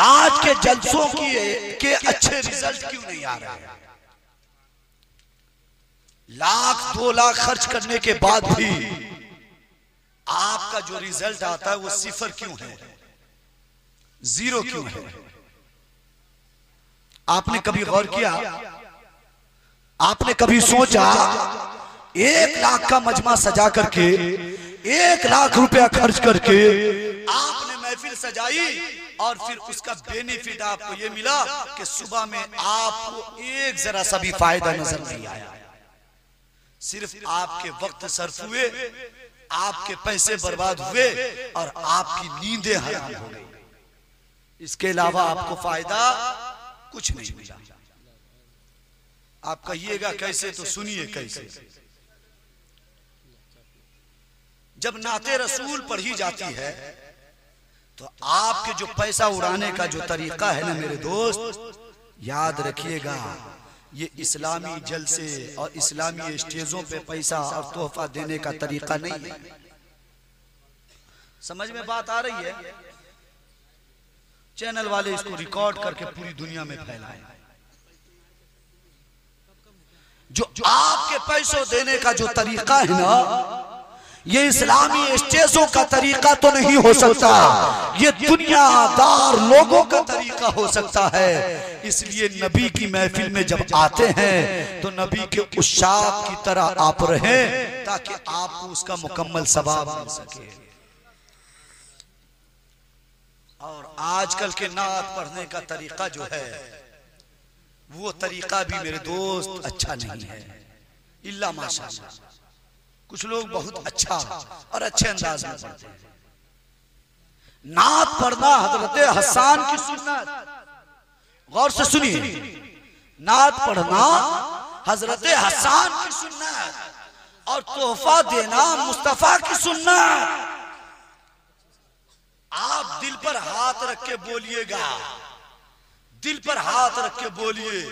आज के जलसों के अच्छे रिजल्ट क्यों नहीं आ रहे हैं? लाख 2 लाख खर्च करने के बाद भी आपका जो रिजल्ट आता है वो सिफर क्यों है, जीरो क्यों है? आपने कभी गौर किया? आपने कभी सोचा 1 लाख का मजमा सजा करके 1 लाख रुपया खर्च करके आपने महफिल सजाई और फिर उसका बेनिफिट आपको ये मिला कि सुबह में आपको एक जरा सा भी फायदा नजर नहीं आया, सिर्फ आपके वक्त सर्फ हुए, आपके पैसे बर्बाद हुए और आपकी नींदें हराम हो गई। इसके अलावा आपको फायदा कुछ नहीं मिला। आप कहिएगा कैसे, तो सुनिए कैसे। जब नाते रसूल पढ़ी जाती है तो आपके जो पैसा उड़ाने का जो तरीका है ना मेरे दोस्त, याद रखिएगा, ये इस्लामी जलसे और इस्लामी स्टेजों पे पैसा और तोहफा देने का तरीका नहीं है। समझ में बात आ रही है? चैनल वाले इसको रिकॉर्ड करके पूरी दुनिया में फैलाएं। जो आपके पैसों देने का जो तरीका है ना, ये इस्लामी स्टेजों का तरीका तो नहीं हो सकता, ये दुनियादार लोगों का तरीका हो सकता है। इसलिए नबी की महफिल में जब आते हैं तो नबी के उशाक की तरह आप रहें ताकि आपको उसका मुकम्मल सवाब मिल सके। और आजकल के नात पढ़ने का तरीका जो है वो तरीका भी मेरे दोस्त अच्छा नहीं है, इल्ला माशाअल्लाह। कुछ लोग बहुत अच्छा और अच्छे अंदाज में पढ़ते हैं। नात पढ़ना हजरत हसन की सुन्नत, गौर से सुनिए, नात पढ़ना हजरत हसन की सुन्नत और तोहफा देना मुस्तफा की सुन्नत। आप दिल पर हाथ रख के बोलिएगा, दिल पर हाथ रख के बोलिए,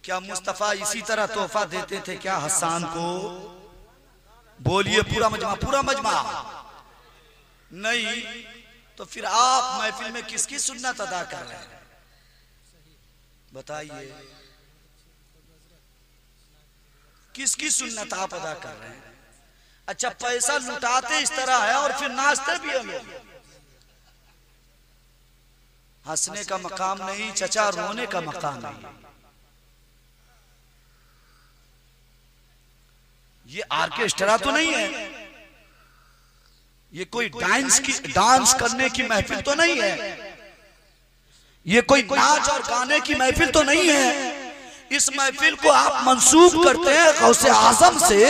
क्या मुस्तफा इसी तरह तोहफा देते थे क्या हसन को? बोलिए पूरा मजमा, पूरा मजमा। नहीं तो फिर आप महफिल में किसकी सुन्नत अदा कर रहे हैं बताइए? किसकी सुन्नत आप अदा कर रहे हैं? अच्छा, पैसा लुटाते इस तरह है और फिर नाचते भी हैं लोग। हंसने का मकाम नहीं चचा, रोने का मकाम नहीं। ये ऑर्केस्ट्रा तो नहीं है, ये कोई डांस करने की महफिल तो नहीं है, ये कोई नाच और गाने की महफिल तो नहीं है। इस महफिल को आप मंसूब करते हैं गौसे आजम से,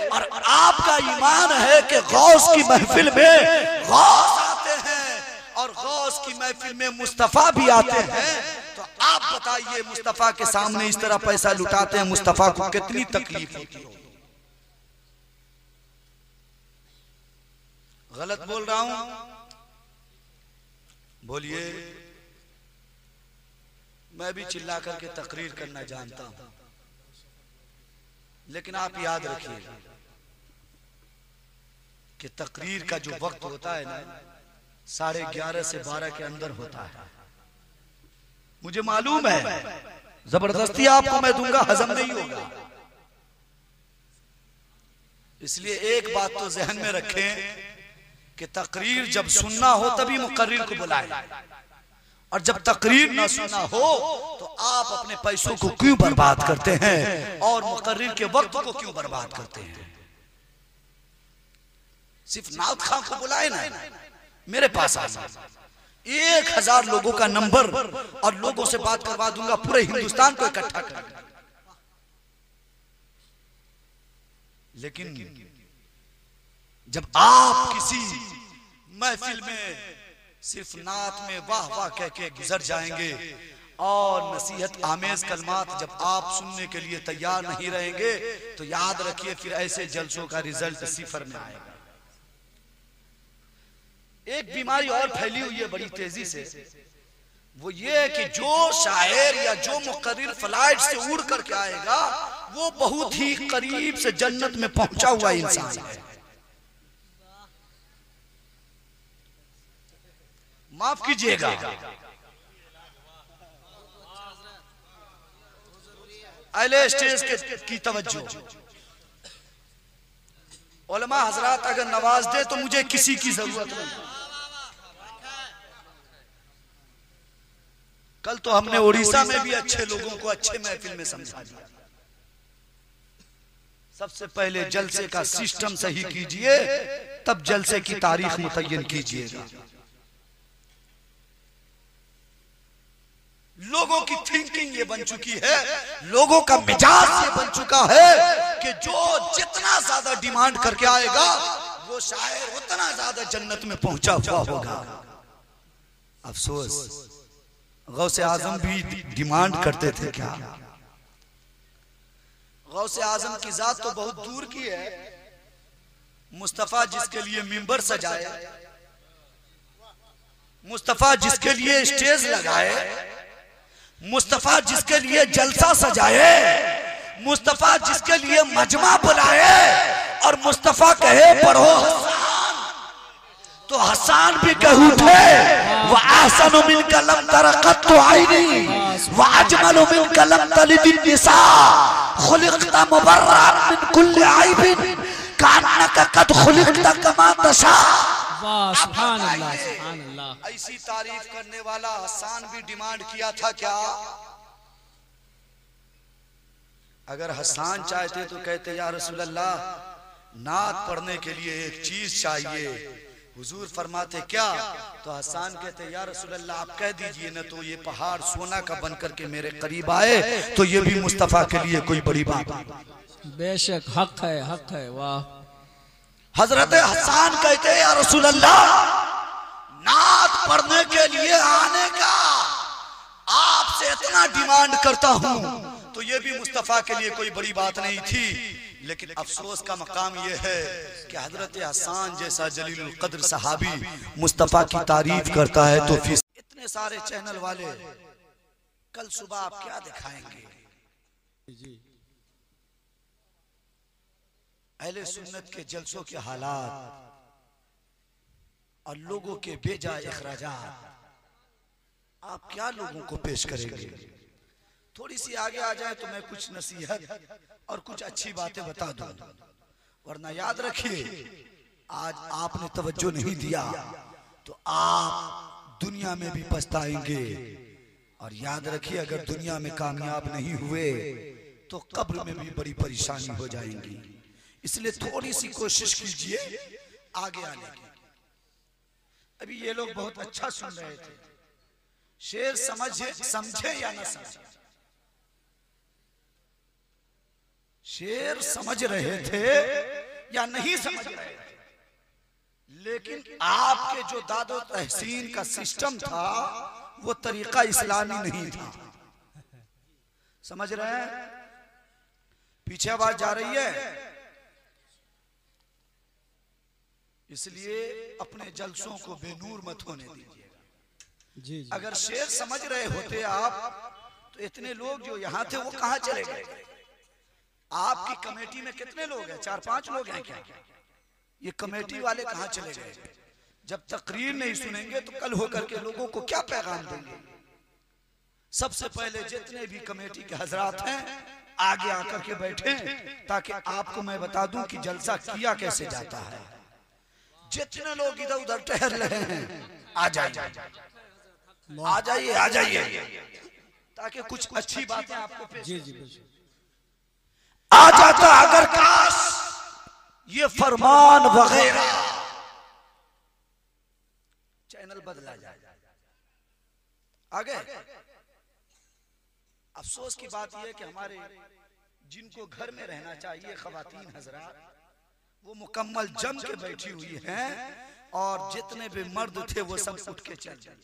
और आपका ईमान है कि गौस की महफिल में गौस आते हैं और गौस की महफिल में मुस्तफा भी आते हैं। तो आप बताइए, मुस्तफा के सामने इस तरह पैसा लुटाते हैं, मुस्तफा को कितनी तकलीफ होती हो? गलत बोल रहा हूं? बोलिए। मैं भी चिल्ला करके तकरीर करना जानता हूं, लेकिन आप याद रखिए कि तकरीर का जो वक्त होता है ना, 11:30 से 12 के अंदर होता है। मुझे मालूम है जबरदस्ती आपको मैं दूंगा हजम नहीं होगा, इसलिए एक बात तो जहन में रखें कि तकरीर जब सुनना हो तभी मुकर्रिर को बुलाएं, और जब तकरीर ना सुनना हो तो आप अपने पैसों को क्यों बर्बाद करते हैं और मुकर्रिर के वक्त को क्यों बर्बाद करते हैं? सिर्फ नात खां को बुलाए ना, मेरे पास आ 1000 लोगों का नंबर और लोगों से बात करवा दूंगा, पूरे हिंदुस्तान को इकट्ठा कर। लेकिन जब आप किसी महफिल में सिर्फ नात में वाह वाह कह के गुजर जाएंगे और नसीहत आमेज कलमात जब आप सुनने के लिए तैयार नहीं रहेंगे, तो याद रखिए फिर ऐसे जलसों का रिजल्ट सिफर में आएगा। एक बीमारी और फैली हुई है बड़ी तेजी से, वो ये है कि जो शायर या जो मुकर्रिर फ्लाइट से उड़ करके आएगा वो बहुत ही करीब से जन्नत में पहुंचा हुआ इंसान है। माफ कीजिएगा, अहले स्टेज की तवज्जो। उलमा हजरात अगर नवाज दे तो मुझे किसी की जरूरत नहीं। कल तो हमने उड़ीसा में भी अच्छे लोगों को अच्छे महफिल में समझा दिया। सबसे पहले जलसे का सिस्टम सही कीजिए, तब जलसे की तारीख मुतय्यन कीजिएगा। लोगों की थिंकिंग ये बन चुकी है, लोगों का मिजाज ये बन चुका है कि जो जितना ज्यादा डिमांड करके आएगा वो शायर उतना ज्यादा जन्नत में पहुंचा हुआ होगा। अफसोस, गौसे आजम भी डिमांड करते थे क्या? गौसे आजम की जात तो बहुत दूर की है। मुस्तफा जिसके लिए मिंबर सजाए, मुस्तफा जिसके लिए स्टेज लगाए, मुस्तफा जिसके लिए जलसा सजाए, मुस्तफा जिसके लिए मजमा बुलाए और मुस्तफा कहे पढ़ो हसन, तो हसन भी कह उठे वह अहसनु मिन कलम तरक़त आईनी वह अजमलु मिन कलम तलिदिन निसा खुलिक़ता मुबर्रअन मिन कुल्लि ऐबिन कान्नका क़द खुलिक़ता कमा तशा। सुभान अल्लाह, सुभान अल्लाह। ऐसी तारीफ करने वाला हसन भी डिमांड किया था क्या? अगर हसन चाहते तो कहते या रसूल अल्लाह, नात पढ़ने के लिए एक चीज चाहिए। हुजूर फरमाते क्या? तो हसन कहते या रसूल अल्लाह आप कह दीजिए न, तो ये पहाड़ सोना का बनकर के मेरे करीब आए तो ये भी मुस्तफा के लिए कोई बड़ी बात। बेशक हक है, हक है। वाह। हजरत हसन कहते हैं या रसूल अल्लाह, नात पढ़ने के लिए आने का आपसे इतना डिमांड करता हूं तो ये भी मुस्तफा के लिए कोई बड़ी बात नहीं थी। लेकिन अफसोस का मकाम यह है कि हजरत हसन जैसा जलीलुल कद्र सहाबी मुस्तफा की तारीफ करता है तो फिर इतने सारे चैनल वाले कल सुबह आप क्या दिखाएंगे? अहले सुन्नत के जलसों के हालात और लोगों के बेजा इखराजात आप क्या लोगों को पेश करेंगे? थोड़ी सी आगे आ जाए तो मैं कुछ नसीहत और कुछ अच्छी बातें बता दूं, वरना याद रखिए आज आपने तवज्जो नहीं दिया तो आप दुनिया में भी पछताएंगे। और याद रखिए अगर दुनिया में कामयाब नहीं हुए तो कब्र में भी बड़ी परेशानी हो जाएंगी। इसलिए थोड़ी सी कोशिश कीजिए आगे आने की। अभी ये लोग बहुत अच्छा सुन रहे थे। शेर समझे या ना समझे, शेर समझ रहे थे या नहीं समझ रहे थे, लेकिन आपके जो दादो तहसीन का सिस्टम था वो तरीका इस्लामी नहीं था। समझ रहे हैं? पीछे आवाज जा रही है, इसलिए अपने जलसों को बेनूर मत होने दीजिएगा। जी। अगर शेर समझ रहे होते आप तो इतने लोग जो यहाँ थे वो कहाँ चले गए? आपकी कमेटी में कितने लोग हैं? 4-5 लोग हैं क्या? ये कमेटी वाले कहाँ चले गए? जब तकरीर नहीं सुनेंगे तो कल होकर के लोगों को क्या पैगाम देंगे? सबसे पहले जितने भी कमेटी के हजरात हैं आगे आकर के बैठे ताकि आपको मैं बता दूं कि जलसा किया कैसे जाता है। जितने लोग इधर उधर टहल रहे हैं आ जाइए, आ जाइए, आ जाइए, ताकि कुछ अच्छी बातें आपको पेश आ जाता। अगर काश ये फरमान वगैरह चैनल बदला जाए आगे। अफसोस की बात यह है कि हमारे जिनको घर में रहना चाहिए खवातीन हजरात वो मुकम्मल जम के बैठी हुई हैं और जितने भी मर्द थे वो सब उठ के चल जाए।